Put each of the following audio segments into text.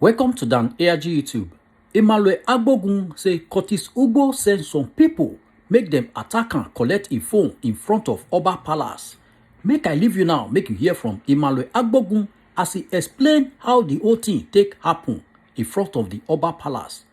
Welcome to Dan ARG YouTube. Emmanuel Agbogun say Curtis Ugbo send some people make them attack and collect a phone in front of Oba Palace. Make I leave you now, make you hear from Emmanuel Agbogun as he explain how the whole thing take happen in front of the Oba Palace.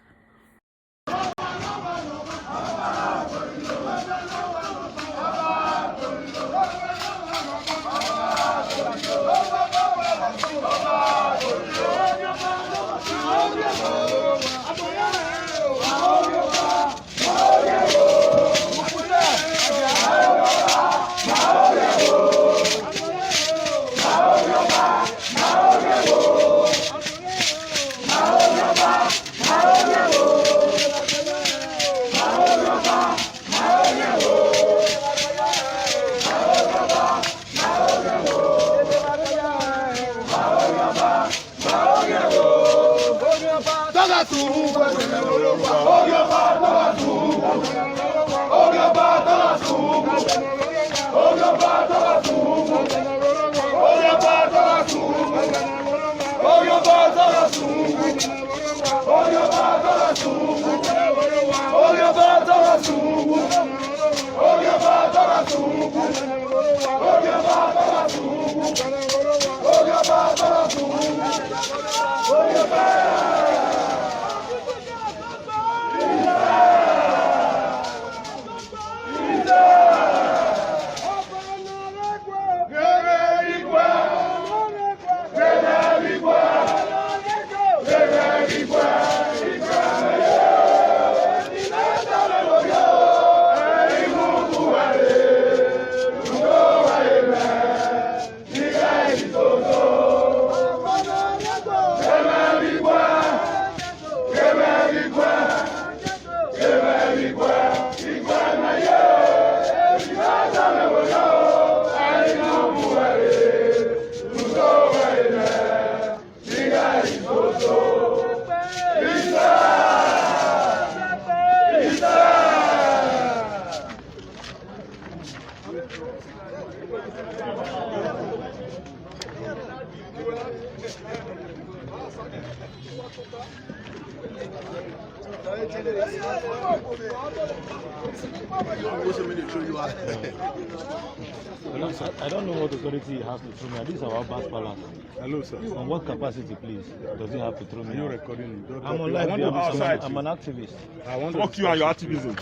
Hello, sir. I don't know what authority has to throw me. This is our Bas Palace. Hello, sir. On what capacity, please, does he have to throw me? Are you recording? I'm on live. I'm an activist. I want to fuck you and your activism.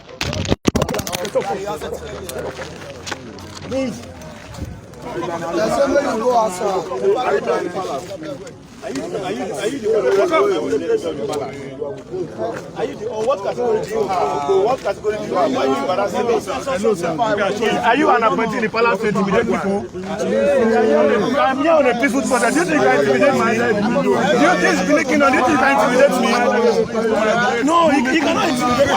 Move. Are you the what category do you have? What category do you have? Why are you embarrassing me? Hello, sir. Are you an appointee in the palace to intimidate people? I'm here on a peaceful process. Do you think you can intimidate me? Do you think he's blinking on? Do you think you can intimidate me? No, he cannot intimidate me.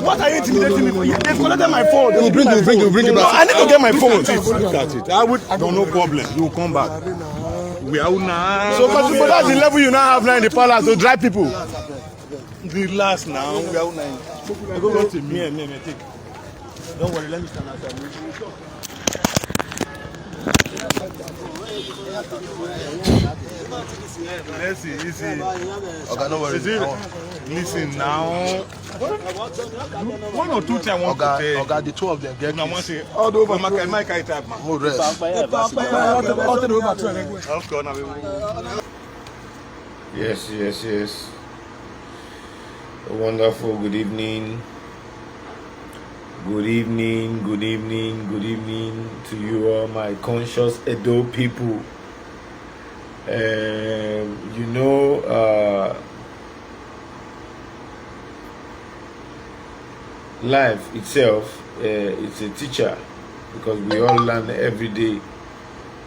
What are you intimidating me for? They've collected my phone. They will bring it back. No, I need to get my phone. Look at it. I would. No problem. You will come back. We are now. So, but that's the level you now have now in the palace to drive people. The last now. We are now. Go to me. Take. Don't worry. Let me stand outside. Let's see. Easy. Okay, no worries. Listen now. One or two times I want to tell. Okay, the two of them get this. All over my type, man. Hold rest. Yes. A wonderful good evening. Good evening to you all, my conscious Edo people. Life itself, it's a teacher because we all learn every day.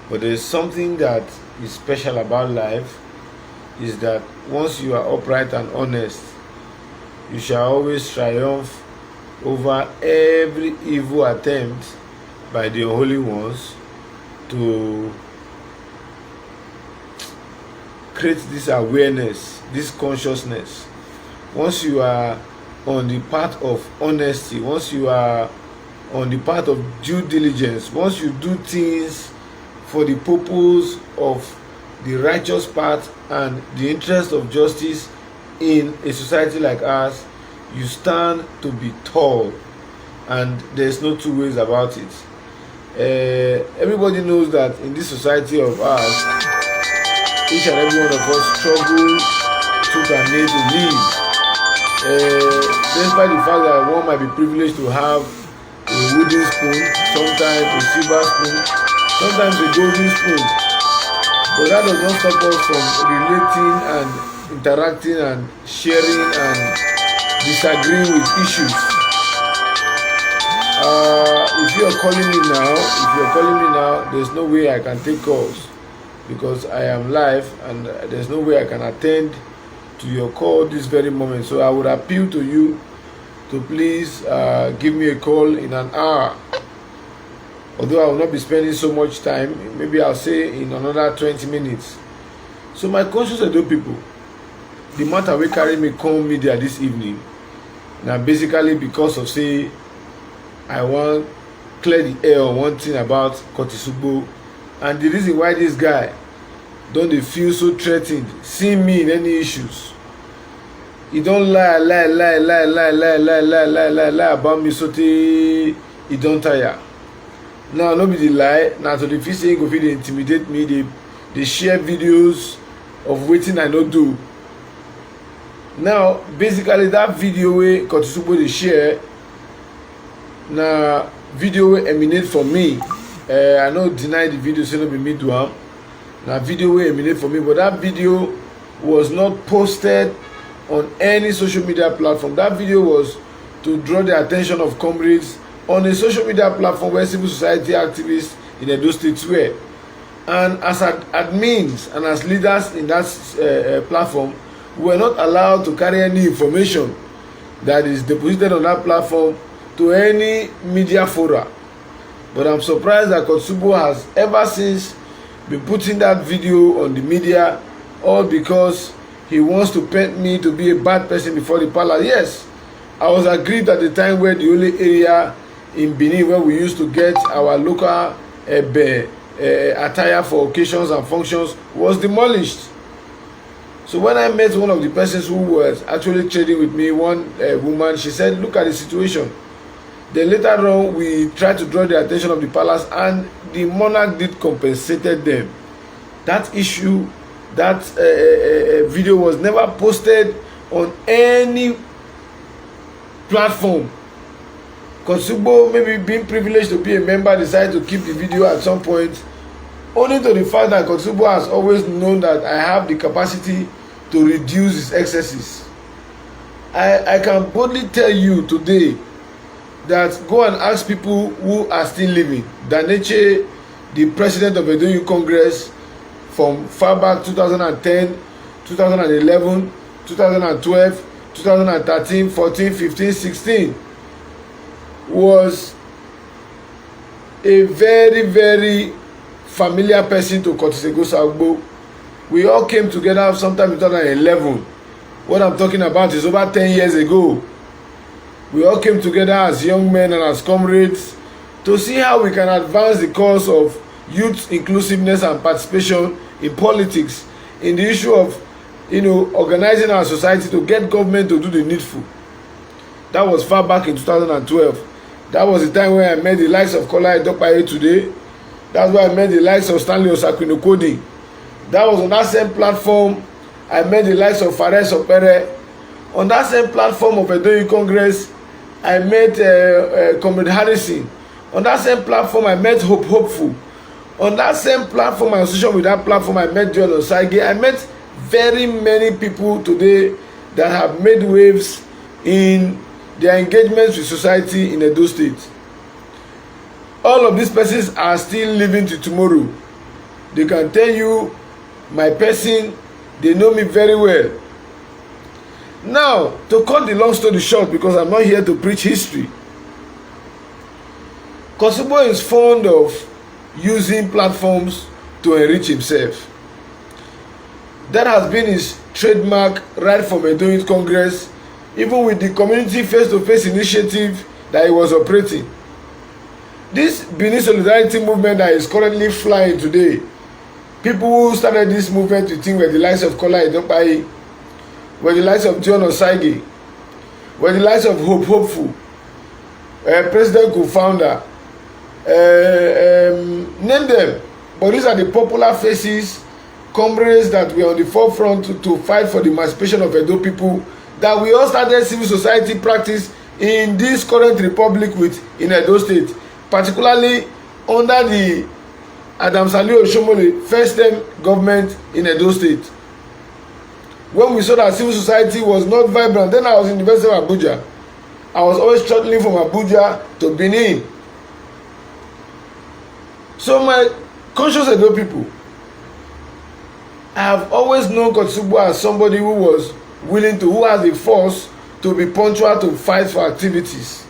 But there's something that is special about life is that once you are upright and honest, you shall always triumph over every evil attempt by the holy ones to create this awareness, this consciousness. Once you are on the path of honesty, once you are on the path of due diligence, once you do things for the purpose of the righteous path and the interest of justice in a society like ours, you stand to be tall, and there's no two ways about it. Everybody knows that in this society of ours, each and every one of us struggle tooth and nail to live. Despite the fact that one might be privileged to have a wooden spoon, sometimes a silver spoon, sometimes a golden spoon, but that does not stop us from relating and interacting and sharing and disagreeing with issues. If you are calling me now, there's no way I can take calls because I am live and there's no way I can attend to your call this very moment. So I would appeal to you to please give me a call in an hour. Although I will not be spending so much time, maybe I'll say in another 20 minutes. So my conscious Edo people, the matter wey carry me come media this evening, now basically because of say I want clear the air on one thing about Curtis Ugbo, and the reason why this guy don't dey feel so threatened seeing me in any issues. He don't lie about me so he don't tire. Now no be the lie. Now to the feel say he go fit dey intimidate me. They share videos of wetin I no do. Now basically that video wey Curtis Ugbo dey share na video wey emanate from me. I no deny the video say no be me do am. Na video wey emanate from me, but that video was not posted on any social media platform. That video was to draw the attention of comrades on a social media platform where civil society activists in Edo State were. And as admins and as leaders in that platform, we were not allowed to carry any information that is deposited on that platform to any media fora. But I'm surprised that Curtis Ugbo has ever since been putting that video on the media, all because he wants to paint me to be a bad person before the palace. Yes, I was aggrieved at the time where the only area in Benin where we used to get our local attire for occasions and functions was demolished. So when I met one of the persons who was actually trading with me, one woman, she said, look at the situation. Then later on, we tried to draw the attention of the palace, and the monarch did compensated them. That issue, that video was never posted on any platform. Curtis Ugbo, maybe being privileged to be a member, decided to keep the video at some point, only to the fact that Curtis Ugbo has always known that I have the capacity to reduce his excesses. I can boldly tell you today that go and ask people who are still living. Daneche, the president of Edo Youth Congress from far back 2010, 2011, 2012, 2013, 14, 15, 16, was a very, very familiar person to Curtis Ugbo. We all came together sometime in 2011. What I'm talking about is over 10 years ago. We all came together as young men and as comrades to see how we can advance the cause of youth inclusiveness and participation in politics, in the issue of, organizing our society to get government to do the needful. That was far back in 2012. That was the time when I met the likes of Kola Edopaye today. That's why I met the likes of Stanley Osakwinokodi. That was on that same platform I met the likes of Fares Opere. On that same platform of Edo Youth Congress, I met Comrade Harrison. On that same platform, I met Hopeful. On that same platform, association with that platform, I met John Osage. I met very many people today that have made waves in their engagements with society in Edo State. All of these persons are still living till tomorrow. They can tell you my person, they know me very well. Now, to cut the long story short, because I'm not here to preach history, Curtis Ugbo is fond of using platforms to enrich himself. That has been his trademark right from Edo Youth Congress, even with the community face-to-face initiative that he was operating. This Benin Solidarity movement that is currently flying today people who started this movement you think were the likes of Kola Edopayi, were the likes of John Osaige, were the likes of Hopeful, President co-founder, name them. But these are the popular faces, comrades that were on the forefront to fight for the emancipation of Edo people, that we all started civil society practice in this current republic with in Edo State, particularly under the Adams Ali Oshomole first term government in Edo State. When we saw that civil society was not vibrant, then I was in the University of Abuja. I was always traveling from Abuja to Benin. So my conscious Edo people, I have always known Kotisugbo as somebody who was willing to, who has the force to be punctual to fight for activities.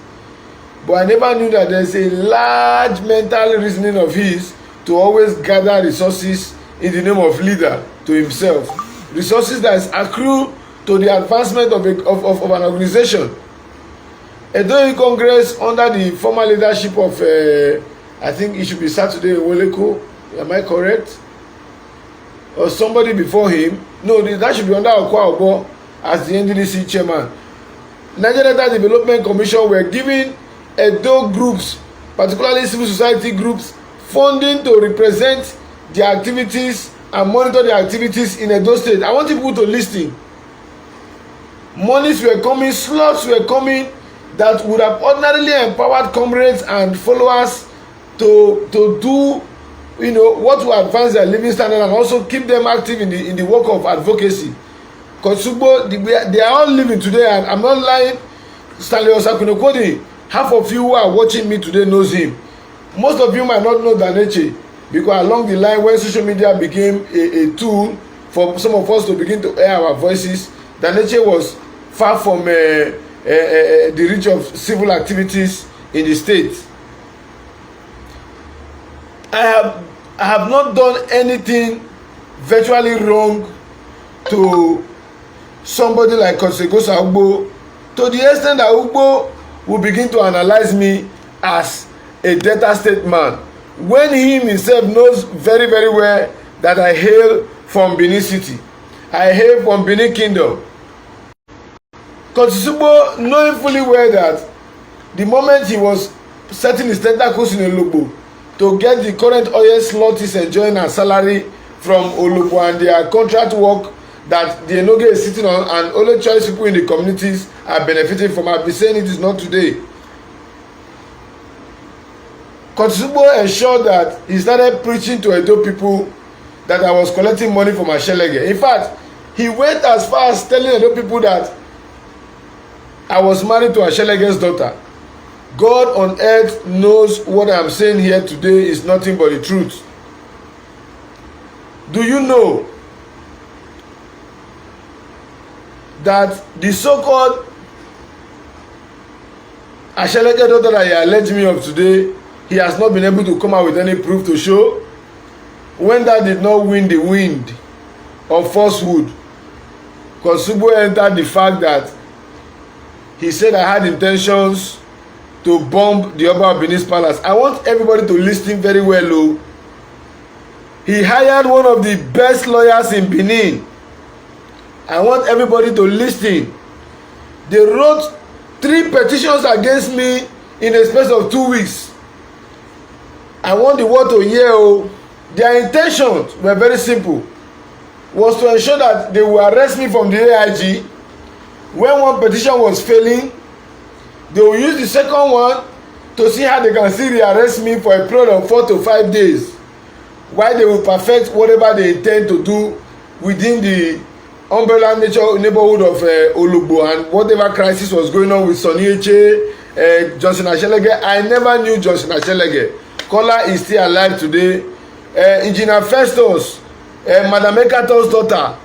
But I never knew that there's a large mental reasoning of his to always gather resources in the name of leader to himself. Resources that is accrue to the advancement of an organization. Edo Congress under the former leadership of, I think it should be Saturday Owoleko, am I correct? Or somebody before him. No, that should be under Okwa Obo as the NDDC chairman. Nigeria Delta Development Commission were giving Edo groups, particularly civil society groups, funding to represent their activities and monitor their activities in Edo State. I want people to listen. Monies were coming, slots were coming that would have ordinarily empowered comrades and followers to do, you know, what will advance their living standard and also keep them active in the work of advocacy. Kotisugbo, they are all living today, and I'm not lying. Stanley Osakunokodi, half of you who are watching me today knows him. Most of you might not know Daneche, because along the line when social media became a tool for some of us to begin to air our voices, Daneche was far from the reach of civil activities in the state. I have not done anything virtually wrong to somebody like Kosegosa Ugbo, to the extent that Ugbo will begin to analyze me as a Delta State man, when he himself knows very, very well that I hail from Benin City. I hail from Benin Kingdom. Kotisugbo, knowing fully well that the moment he was setting his tentacles in Ologbo to get the current oil slot he's enjoying as salary from Ologbo and their contract work that the Enoge is sitting on, and only choice people in the communities are benefiting from. I've been saying it is not today. Kotisugbo ensured that he started preaching to Edo people that I was collecting money from Ashelege. In fact, he went as far as telling Edo people that I was married to Ashelege's daughter. God on earth knows what I am saying here today is nothing but the truth. Do you know that the so-called Ashelege daughter that he alleged me of today, he has not been able to come out with any proof to show? When that did not win the wind of falsehood, Kotisugbo entered the fact that he said I had intentions to bomb the Oba of Benin's palace. I want everybody to listen very well. Oh. He hired one of the best lawyers in Benin. I want everybody to listen. They wrote 3 petitions against me in a space of 2 weeks. I want the world to hear. Oh. Their intentions were very simple. Was to ensure that they will arrest me from the AIG. When one petition was failing, they will use the second one to see how they can still rearrest me for a period of 4 to 5 days, while they will perfect whatever they intend to do within the umbrella neighborhood of Olugbo and whatever crisis was going on with Sonny Eche, Johnson Ashelege. I never knew Johnson Ashelege. Kola is still alive today. Engineer Festus, Madam Ekator's daughter,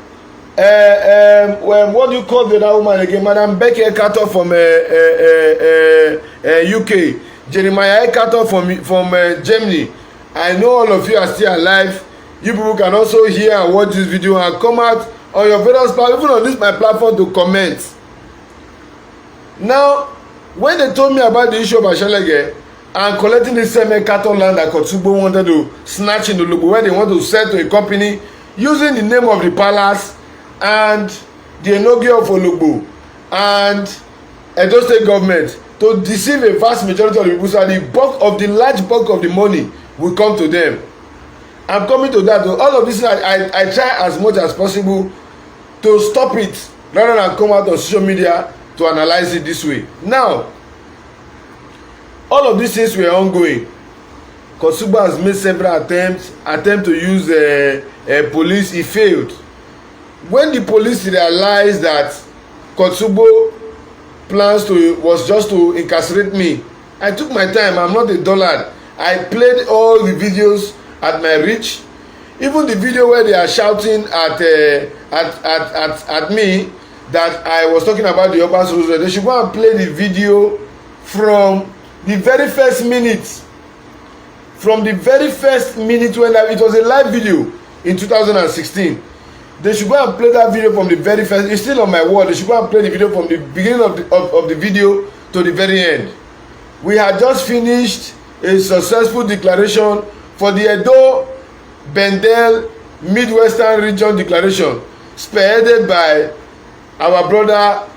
what do you call the other woman again? Madam Becky Ekator from UK, Jeremiah Ekator from Germany. I know all of you are still alive. You people can also hear and watch this video and come out on your various platforms, even on this my platform, to comment. Now, when they told me about the issue of Ashelege, and collecting the same Ekato land that Kotsugbo wanted to snatch in Ologbo, where they want to sell to a company using the name of the palace and the Enogie of Ologbo and Edo State government to deceive a vast majority of the people, so the large bulk of the money will come to them. I'm coming to that. All of this, I try as much as possible to stop it rather than come out on social media to analyze it this way. Now, all of these things were ongoing. Kotsugbo has made several attempts to use police. He failed. When the police realized that Kotsugbo was just to incarcerate me, I took my time. I'm not a dullard. I played all the videos at my reach. Even the video where they are shouting at me that I was talking about the Oba's Rosary, they should go and play the video from the very first minute. From the very first minute when it was a live video in 2016. They should go and play that video from the very first. It's still on my wall. They should go and play the video from the beginning of the video to the very end. We had just finished a successful declaration for the Edo Bendel Midwestern Region Declaration, spearheaded by our brother,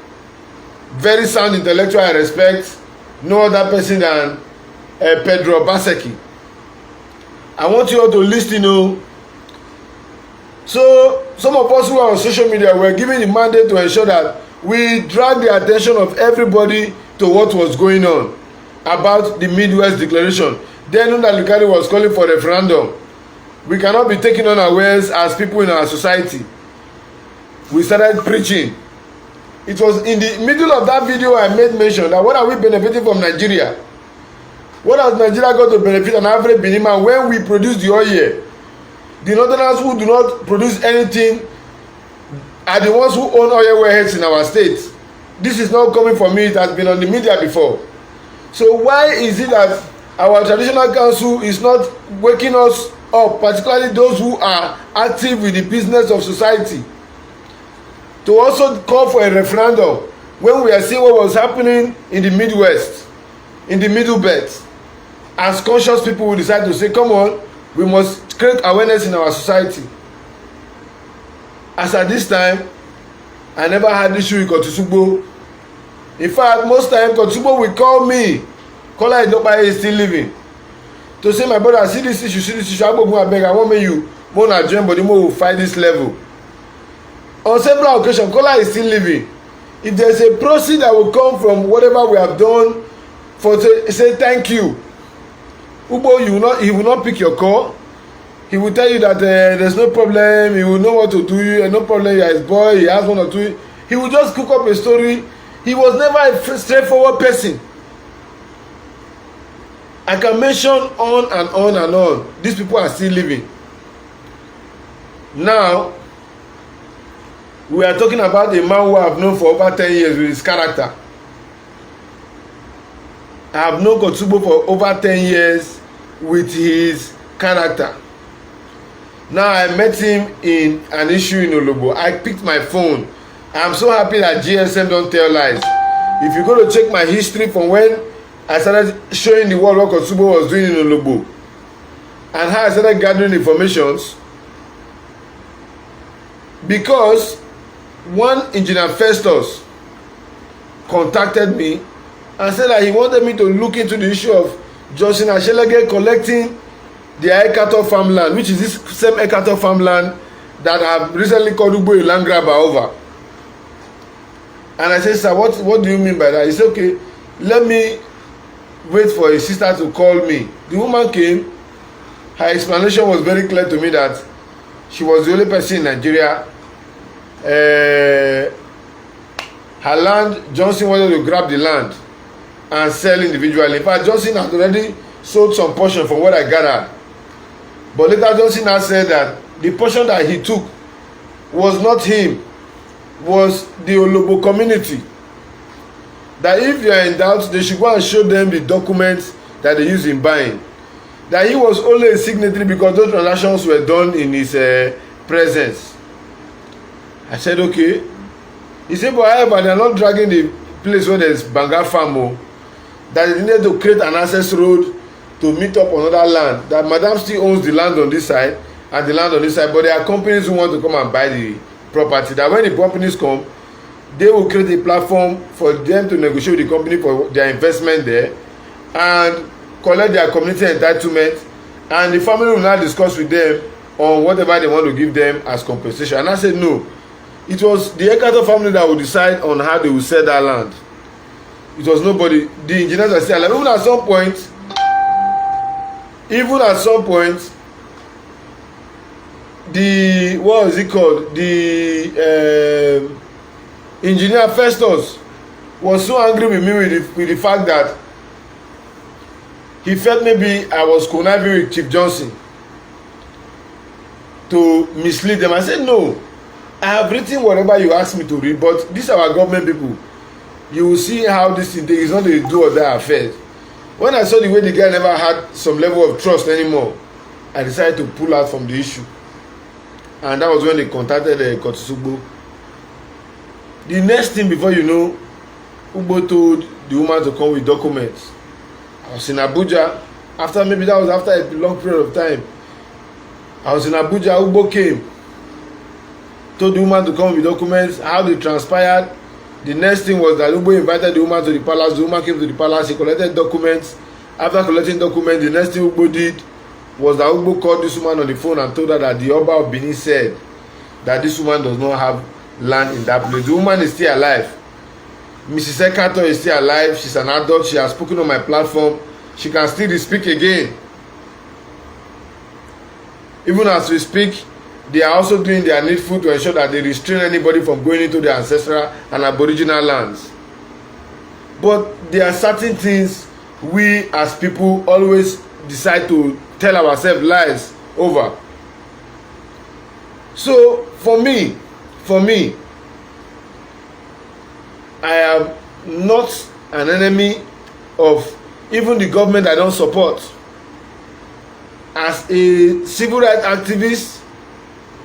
very sound intellectual I respect, no other person than Pedro Baseki. I want you all to listen. So some of us who are on social media were given the mandate to ensure that we drag the attention of everybody to what was going on about the Midwest Declaration. Then Nnamdi Kanu was calling for referendum. We cannot be taken unawares as people in our society. We started preaching. It was in the middle of that video I made mention that what are we benefiting from Nigeria? What has Nigeria got to benefit an average Benin when we produce the oil? The northerners who do not produce anything are the ones who own oil wellheads in our state. This is not coming from me. It has been on the media before. So why is it that our traditional council is not waking us up, particularly those who are active with the business of society, to also call for a referendum when we are seeing what was happening in the Midwest, in the Middle Belt? As conscious people will decide to say, come on, we must create awareness in our society. As at this time, I never had issue with Kotsugbo. In fact, most times Kotsugbo will call me, Kola Idopaye is still living, to say, my brother, see this issue, I beg, I want me you, more not join, but more will fight this level. On several occasions, Kola is still living. If there's a proceed that will come from whatever we have done, for say thank you, Ugbo, he will not pick your call. He will tell you that there's no problem. He will know what to do. No problem. He has boy. He has one or two. He will just cook up a story. He was never a straightforward person. I can mention on and on and on. These people are still living. Now, we are talking about a man who I have known for over 10 years with his character. I have known Kotsugbo for over 10 years with his character. Now I met him in an issue in Ologbo. I picked my phone. I'm so happy that GSM don't tell lies. If you go to check my history from when I started showing the world what Kotsugbo was doing in Ologbo and how I started gathering informations, because one engineer Festus contacted me and said that he wanted me to look into the issue of Johnson Ashelege collecting the Ekato farmland, which is this same Ekato farmland that I've recently called Ugbo a land grabber over. And I said, sir, what do you mean by that? He said, okay, let me wait for his sister to call me. The woman came. Her explanation was very clear to me that she was the only person in Nigeria. Her land, Johnson wanted to grab the land and sell individually. In fact, Johnson had already sold some portion from what I gathered. But later Johnson has said that the portion that he took was not him, was the Ologbo community. That if you are in doubt, they should go and show them the documents that they use in buying. That he was only a signatory because those transactions were done in his presence. I said, okay. He said, but however, they are not dragging the place where there's Banga farm. that they needed to create an access road to meet up on other land, that madam still owns the land on this side and the land on this side, but there are companies who want to come and buy the property, that when the companies come, they will create a platform for them to negotiate with the company for their investment there and collect their community entitlement, and the family will now discuss with them on whatever they want to give them as compensation. And I said no, it was the Ekato family that would decide on how they will sell that land. It was nobody. The engineers are saying, like, even at some point the, what is it called, the engineer Festus was so angry with me with the fact that he felt maybe I was conniving with Chief Johnson to mislead them. I said no, I have written whatever you asked me to read, but these are our government people. You will see how this thing is not a do or die affair. When I saw the way the guy never had some level of trust anymore, I decided to pull out from the issue. And that was when they contacted Curtis Ugbo. The next thing, before you know, Ugbo told the woman to come with documents. I was in Abuja. Maybe that was after a long period of time. I was in Abuja. Ugbo came, told the woman to come with documents. How they transpired. The next thing was that Ugbo invited the woman to the palace. The woman came to the palace. She collected documents. After collecting documents, the next thing Ugbo did was that Ugbo called this woman on the phone and told her that the Oba of Benin said that this woman does not have land in that place. The woman is still alive. Mrs. Ekato is still alive. She's an adult. She has spoken on my platform. She can still speak again. Even as we speak, they are also doing their needful to ensure that they restrain anybody from going into their ancestral and aboriginal lands. But there are certain things we as people always decide to tell ourselves lies over. So for me, I am not an enemy of even the government I don't support. As a civil rights activist,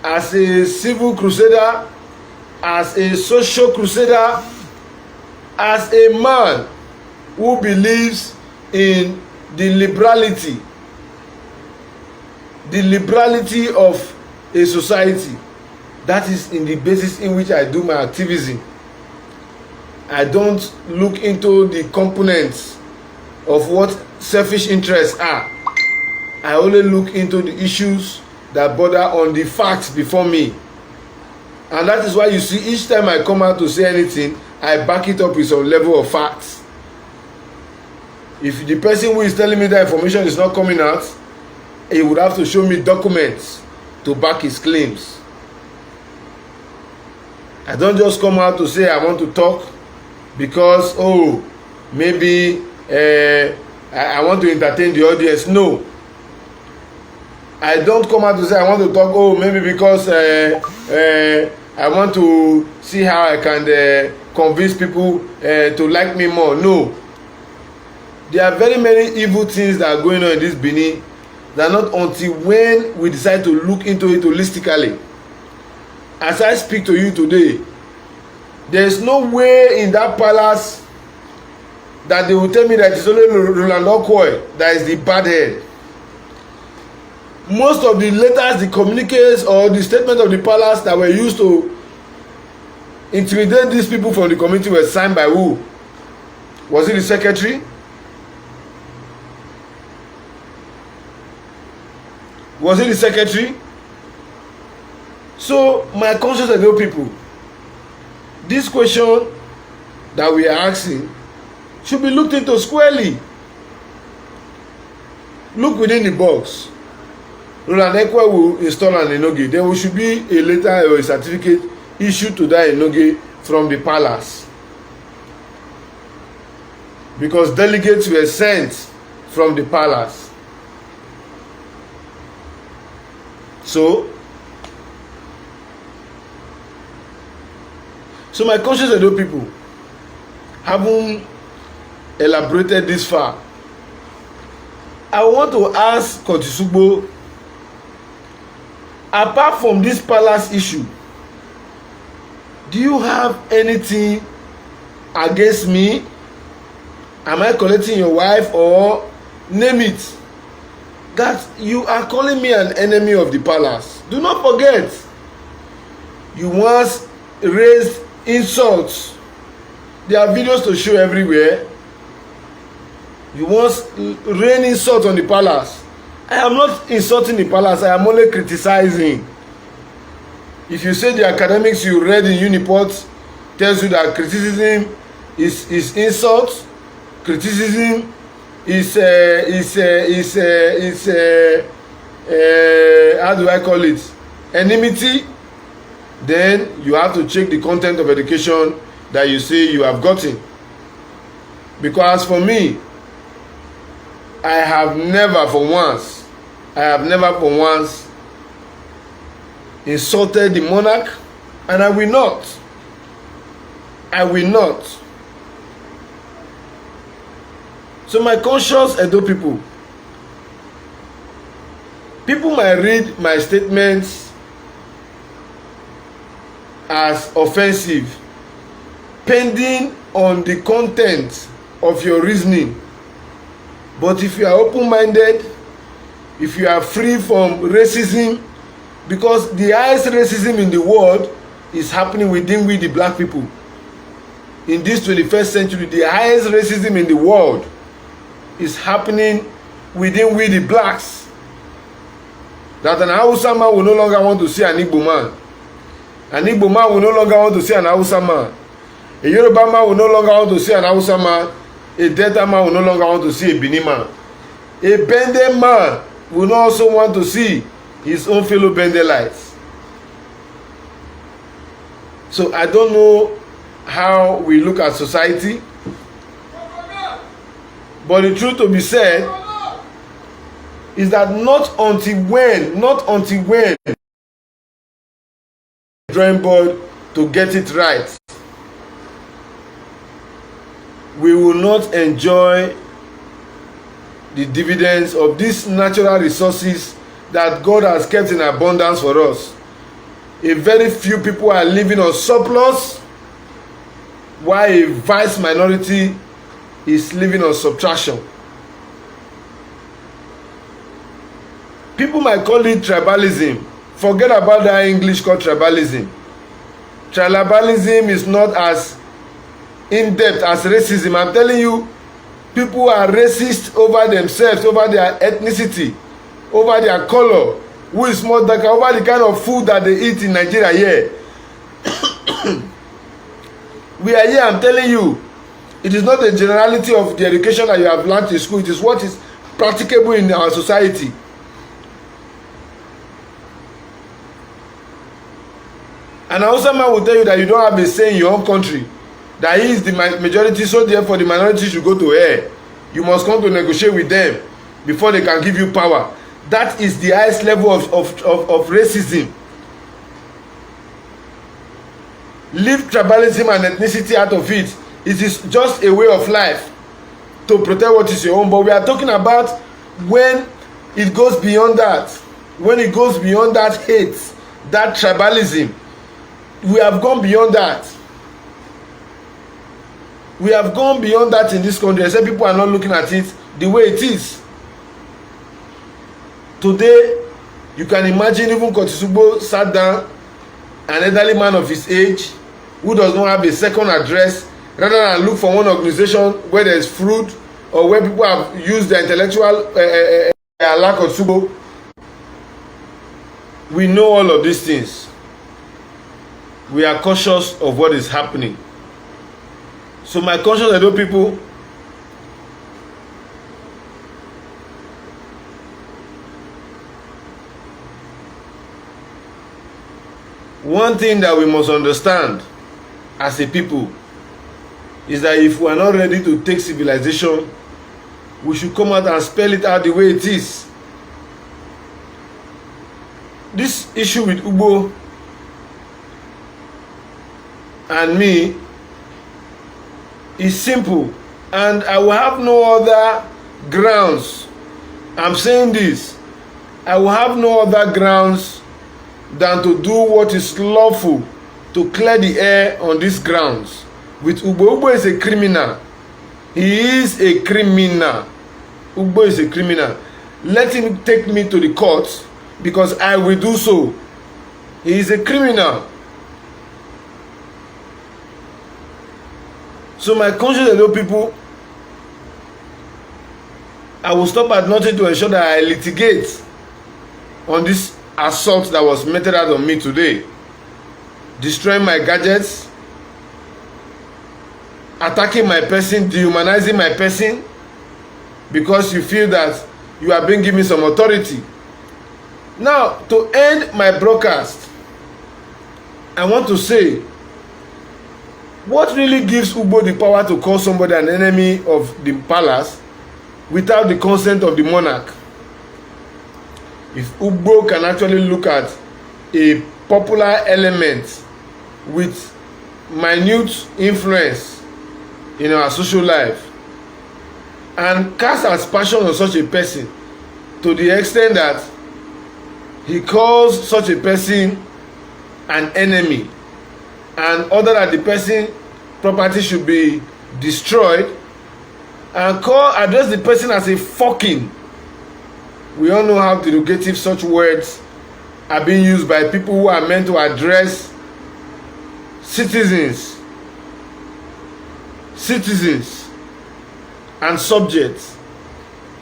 as a civil crusader, as a social crusader, as a man who believes in the liberality of a society, that is in the basis in which I do my activism. I don't look into the components of what selfish interests are. I only look into the issues that border on the facts before me. And that is why you see each time I come out to say anything, I back it up with some level of facts. If the person who is telling me that information is not coming out, he would have to show me documents to back his claims. I don't just come out to say I want to talk because, oh, maybe I want to entertain the audience. No. I don't come out to say I want to talk, oh, maybe because I want to see how I can convince people to like me more. No. There are very many evil things that are going on in this Benin that not until when we decide to look into it holistically. As I speak to you today, there is no way in that palace that they will tell me that it's only Roland Okoye that is the bad head. Most of the letters, the communiques, or the statement of the palace that were used to intimidate these people from the community were signed by who? Was it the secretary? Was it the secretary? So my conscience of those people, this question that we are asking should be looked into squarely. Look within the box. Roland Okoye will install an enoge. There should be a letter or a certificate issued to that enoge from the palace, because delegates were sent from the palace. So my conscience of those people haven't elaborated this far. I want to ask Curtis Ugbo, apart from this palace issue, do you have anything against me? Am I collecting your wife? Or name it. That you are calling me an enemy of the palace. Do not forget, you once raised insults. There are videos to show everywhere. You once rain insult on the palace. I am not insulting the palace. I am only criticizing. If you say the academics you read in Uniport tells you that criticism is insult, criticism is how do I call it, enmity, then you have to check the content of education that you say you have gotten. Because for me, I have never for once insulted the monarch, and I will not. So my conscious Edo people might read my statements as offensive, pending on the content of your reasoning. But if you are open-minded, if you are free from racism, because the highest racism in the world is happening within we the black people. In this 21st century, the highest racism in the world is happening within we the blacks. That an Hausa man will no longer want to see an Igbo man. An Igbo man will no longer want to see an Hausa man. A Yoruba man will no longer want to see an Hausa man. A Delta man will no longer want to see a Bini man. A Bende man will not also want to see his own fellow Bendelites. So I don't know how we look at society, but the truth to be said is that not until when drawing board to get it right, we will not enjoy the dividends of these natural resources that God has kept in abundance for us. A very few people are living on surplus, while a vast minority is living on subtraction. People might call it tribalism. Forget about that English called tribalism. Tribalism is not as in-depth as racism. I'm telling you, people are racist over themselves, over their ethnicity, over their color, who is more darker, over the kind of food that they eat in Nigeria here. We are here, I'm telling you, it is not the generality of the education that you have learned in school, it is what is practicable in our society. And Hausa man will tell you that you don't have a say in your own country, that he is the majority, so therefore the minority should go to air. You must come to negotiate with them before they can give you power. That is the highest level of racism. Leave tribalism and ethnicity out of it. It is just a way of life to protect what is your own. But we are talking about when it goes beyond that. When it goes beyond that hate, that tribalism. We have gone beyond that. We have gone beyond that in this country. I said people are not looking at it the way it is. Today, you can imagine even Kotisugbo sat down, an elderly man of his age, who does not have a second address, rather than look for one organization where there is fruit or where people have used their intellectual lack of Kotisugbo. We know all of these things. We are cautious of what is happening. So my conscious Edo people, one thing that we must understand as a people is that if we are not ready to take civilization, we should come out and spell it out the way it is. This issue with Ugbo and me is simple, and I will have no other grounds. I'm saying this. I will have no other grounds than to do what is lawful to clear the air on these grounds. With Ugbo, Ugbo is a criminal. He is a criminal. Ugbo is a criminal. Let him take me to the court because I will do so. He is a criminal. So my conscious Edo people, I will stop at nothing to ensure that I litigate on this assault that was meted out on me today. Destroying my gadgets, attacking my person, dehumanizing my person, because you feel that you are being given some authority. Now, to end my broadcast, I want to say, what really gives Ugbo the power to call somebody an enemy of the palace without the consent of the monarch? If Ugbo can actually look at a popular element with minute influence in our social life and cast aspersion on such a person to the extent that he calls such a person an enemy and order that the person property should be destroyed and address the person as a fucking. We all know how derogative such words are being used by people who are meant to address citizens and subjects.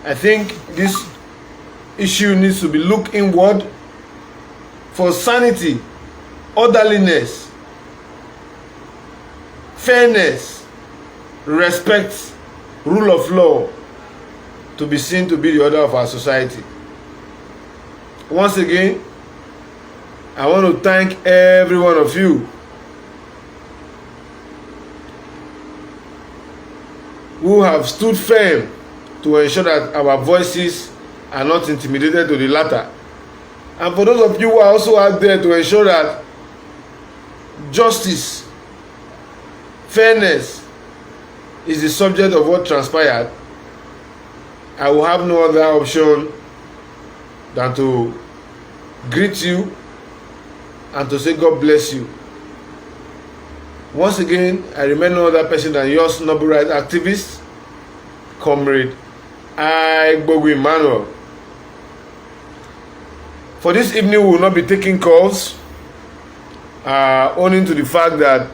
I think this issue needs to be looked inward for sanity, orderliness, fairness, respect, rule of law to be seen to be the order of our society. Once again, I want to thank every one of you who have stood firm to ensure that our voices are not intimidated to the latter. And for those of you who are also out there to ensure that justice, fairness is the subject of what transpired, I will have no other option than to greet you and to say God bless you. Once again, I remain no other person than yours noble rights activist, Comrade Aigbogu Emmanuel. For this evening, we will not be taking calls, owing to the fact that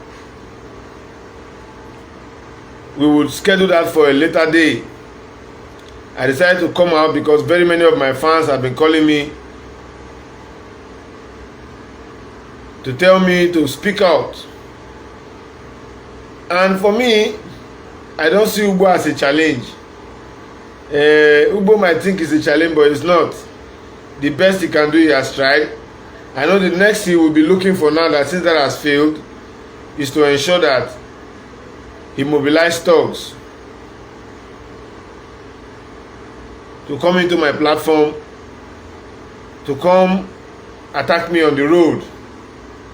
we will schedule that for a later day. I decided to come out because very many of my fans have been calling me to tell me to speak out. And for me, I don't see Ugbo as a challenge. Ugbo might think it's a challenge, but it's not. The best he can do, he has tried. I know the next he will be looking for now, that since that has failed, is to ensure that he mobilized thugs to come into my platform, to come attack me on the road,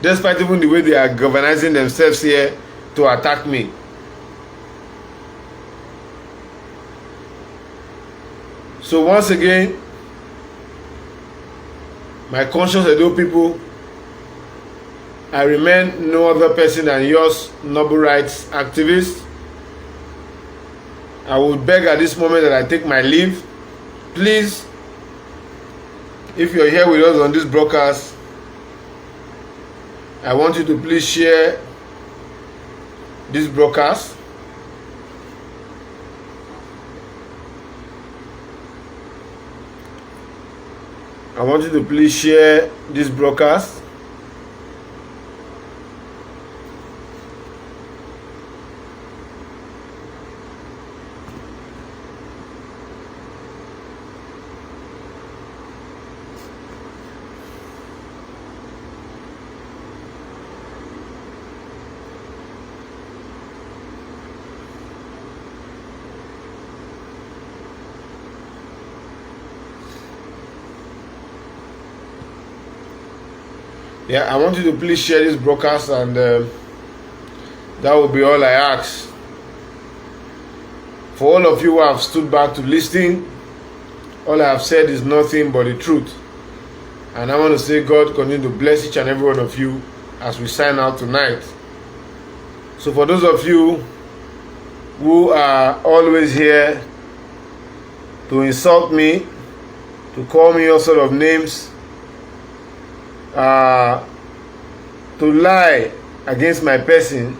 despite even the way they are galvanizing themselves here to attack me. So once again, my conscious Edo people, I remain no other person than yours noble rights activist. I would beg at this moment that I take my leave. Please, if you're here with us on this broadcast, I want you to please share this broadcast. I want you to please share this broadcast. Yeah, I want you to please share this broadcast, and that will be all I ask. For all of you who have stood back to listen, all I have said is nothing but the truth. And I want to say God continue to bless each and every one of you as we sign out tonight. So for those of you who are always here to insult me, to call me all sort of names, to lie against my person,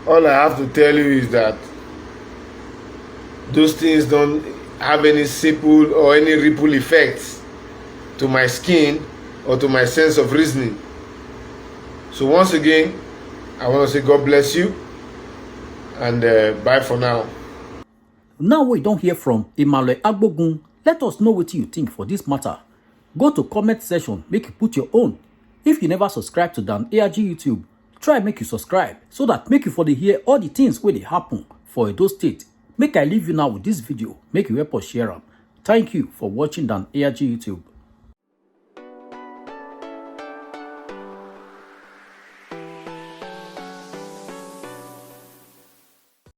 all I have to tell you is that those things don't have any simple or any ripple effects to my skin or to my sense of reasoning. So once again, I want to say God bless you, and bye for now. Now we don't hear from Emmanuel Agbogun. Let us know what you think for this matter. Go to comment section, make you put your own. If you never subscribe to Dan ARG YouTube, try make you subscribe so that make you for the hear all the things where they happen for Edo State. Make I leave you now with this video, make you help us share them. Thank you for watching Dan ARG YouTube.